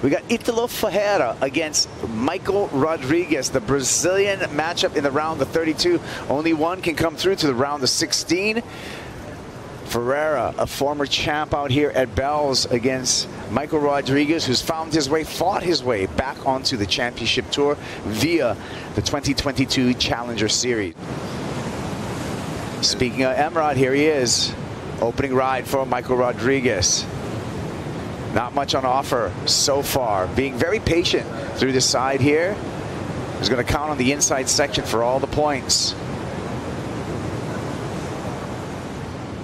We got Italo Ferreira against Michael Rodrigues, the Brazilian matchup in the round of 32. Only one can come through to the round of 16. Ferreira, a former champ out here at Bell's, against Michael Rodrigues, who's found his way, fought his way back onto the championship tour via the 2022 Challenger Series. Speaking of Emrod, here he is. Opening ride for Michael Rodrigues. Not much on offer so far. Being very patient through the side here. He's going to count on the inside section for all the points.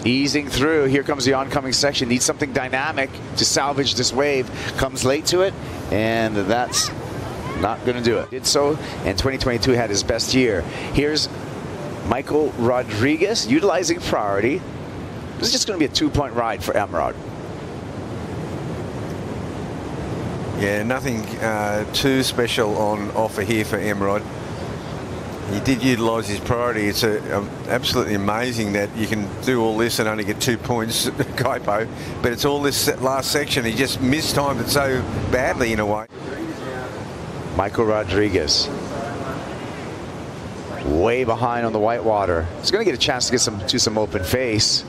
Easing through. Here comes the oncoming section. Needs something dynamic to salvage this wave. Comes late to it, and that's not going to do it. Did so, and 2022 had his best year. Here's Michael Rodrigues utilizing priority. This is just going to be a 2-point ride for Emrod. Yeah, nothing too special on offer here for Emrod. He did utilise his priority. It's absolutely amazing that you can do all this and only get 2 points, Kaipo. But it's all this last section. He just mistimed it so badly in a way. Michael Rodrigues, way behind on the whitewater. He's going to get a chance to get some open face.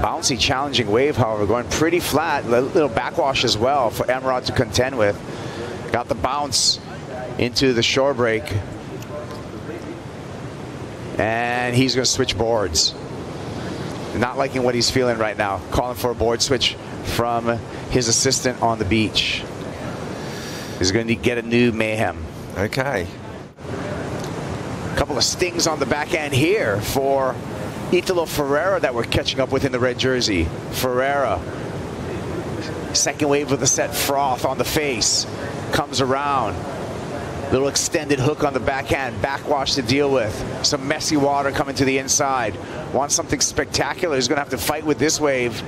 Bouncy, challenging wave, however, going pretty flat. A little backwash as well for Emrod to contend with. Got the bounce into the shore break. And he's going to switch boards. Not liking what he's feeling right now. Calling for a board switch from his assistant on the beach. He's going to get a new mayhem. Okay. A couple of stings on the back end here for Italo Ferreira that we're catching up with in the red jersey. Ferreira. Second wave with a set froth on the face. Comes around. Little extended hook on the backhand, backwash to deal with. Some messy water coming to the inside. Wants something spectacular. He's going to have to fight with this wave.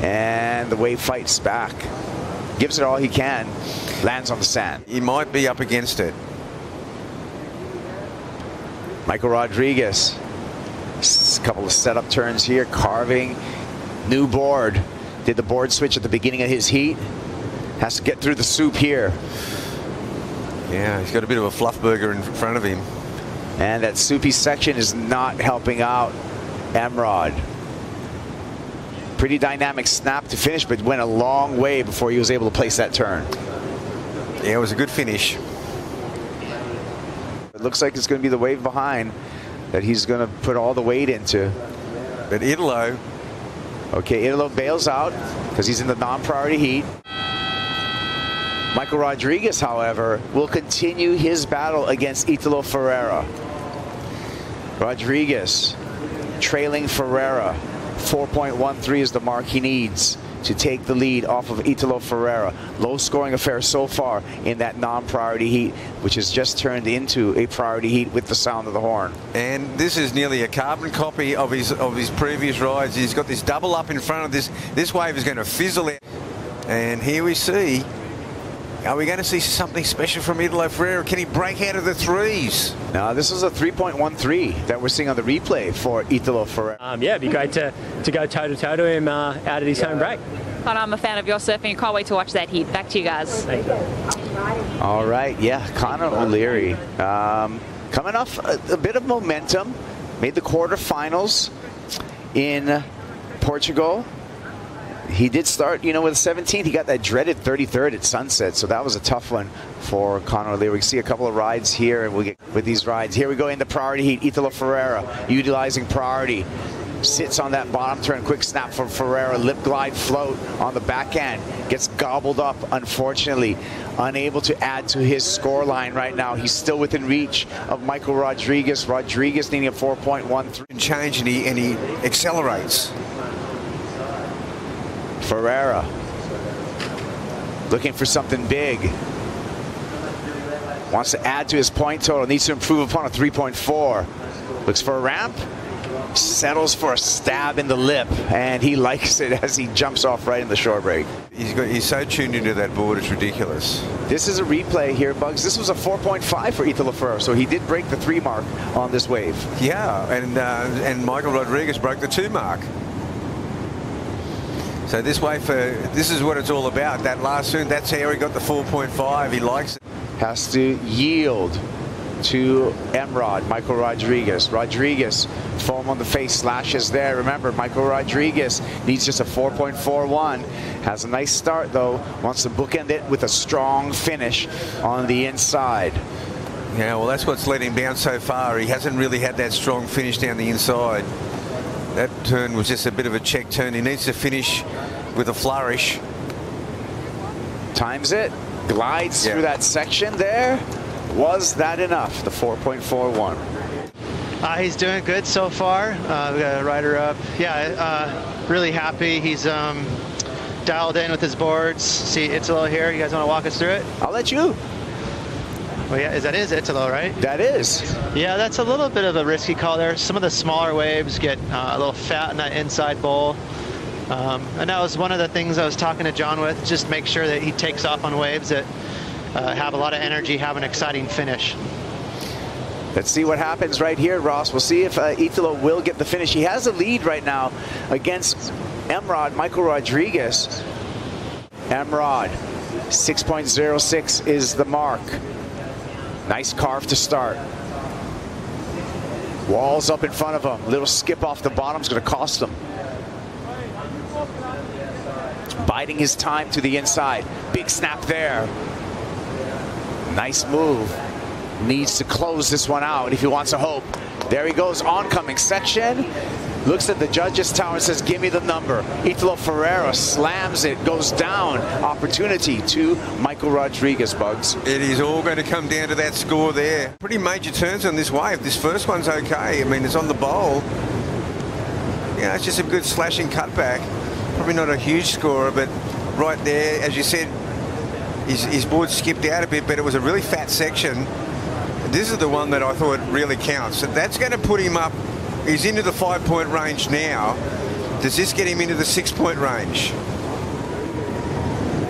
And the wave fights back. Gives it all he can. Lands on the sand. He might be up against it. Michael Rodrigues. A couple of setup turns here. Carving. New board. Did the board switch at the beginning of his heat. Has to get through the soup here. Yeah, he's got a bit of a fluff burger in front of him. And that soupy section is not helping out Emrod. Pretty dynamic snap to finish, but went a long way before he was able to place that turn. Yeah, it was a good finish. It looks like it's going to be the wave behind that he's going to put all the weight into. But Italo. Okay, Italo bails out because he's in the non-priority heat. Michael Rodrigues, however, will continue his battle against Italo Ferreira. Rodrigues trailing Ferreira. 4.13 is the mark he needs to take the lead off of Italo Ferreira. Low scoring affair so far in that non-priority heat, which has just turned into a priority heat with the sound of the horn. And this is nearly a carbon copy of his previous rides. He's got this double up in front of this. This wave is going to fizzle out. And here we see. Are we going to see something special from Italo Ferreira? Can he break out of the threes? Now, this is a 3.13 that we're seeing on the replay for Italo Ferreira. Yeah, it'd be great to go toe-to-toe to him out at his home break. And I'm a fan of your surfing. Can't wait to watch that heat. Back to you guys. Thank you. All right, yeah, Conor O'Leary coming off a bit of momentum. Made the quarterfinals in Portugal. He did start, you know, with 17th. He got that dreaded 33rd at Sunset, so that was a tough one for Conor O'Leary. We see a couple of rides here, and we'll get with these rides. Here we go in the priority heat. Italo Ferreira utilizing priority. Sits on that bottom turn. Quick snap from Ferreira. Lip glide float on the backhand. Gets gobbled up, unfortunately. Unable to add to his score line right now. He's still within reach of Michael Rodrigues. Rodrigues needing a 4.13. Change and he accelerates. Ferreira looking for something big. Wants to add to his point total. Needs to improve upon a 3.4. Looks for a ramp. Settles for a stab in the lip, and he likes it as he jumps off right in the shore break. He's so tuned into that board, it's ridiculous. This is a replay here, Bugs. This was a 4.5 for Italo Ferreira, so he did break the 3 mark on this wave. Yeah, and Michael Rodrigues broke the 2 mark. So this is what it's all about. That last swing, that's how he got the 4.5. He likes it. Has to yield to Emrod, Michael Rodrigues. Rodrigues, foam on the face, slashes there. Remember, Michael Rodrigues needs just a 4.41. Has a nice start, though. Wants to bookend it with a strong finish on the inside. Yeah, well, that's what's let him down so far. He hasn't really had that strong finish down the inside. That turn was just a bit of a check turn. He needs to finish with a flourish. Times it, glides through that section there. Was that enough? The 4.41. He's doing good so far. We got a rider up. Yeah, really happy. He's dialed in with his boards. See Italo here. You guys want to walk us through it? I'll let you. Well, yeah, that is Italo, right? That is. Yeah, that's a little bit of a risky call there. Some of the smaller waves get a little fat in that inside bowl. And that was one of the things I was talking to John with. Just make sure that he takes off on waves that have a lot of energy, have an exciting finish. Let's see what happens right here, Ross. We'll see if Italo will get the finish. He has a lead right now against Emrod, Michael Rodrigues. Emrod, 6.06 is the mark. Nice carve to start. Walls up in front of him. Little skip off the bottom is going to cost him. Biding his time to the inside. Big snap there. Nice move. Needs to close this one out if he wants to hope. There he goes, oncoming section. Looks at the judges' tower and says, give me the number. Italo Ferreira slams it, goes down. Opportunity to Michael Rodrigues, Bugs. It is all going to come down to that score there. Pretty major turns on this wave. This first one's okay. I mean, it's on the bowl. Yeah, it's just a good slashing cutback. Probably not a huge scorer, but right there, as you said, his board skipped out a bit, but it was a really fat section. This is the one that I thought really counts. And that's going to put him up. He's into the 5-point range now. Does this get him into the 6-point range?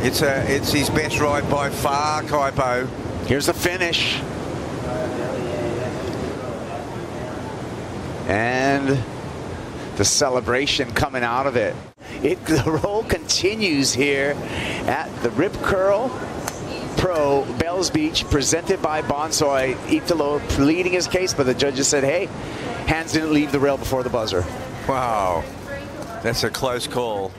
It's his best ride by far, Kaipo. Here's the finish. And the celebration coming out of it. The roll continues here at the Rip Curl Pro Bells Beach, presented by Bonsoy. Italo pleading his case, but the judges said, hey, hands didn't leave the rail before the buzzer. Wow, that's a close call.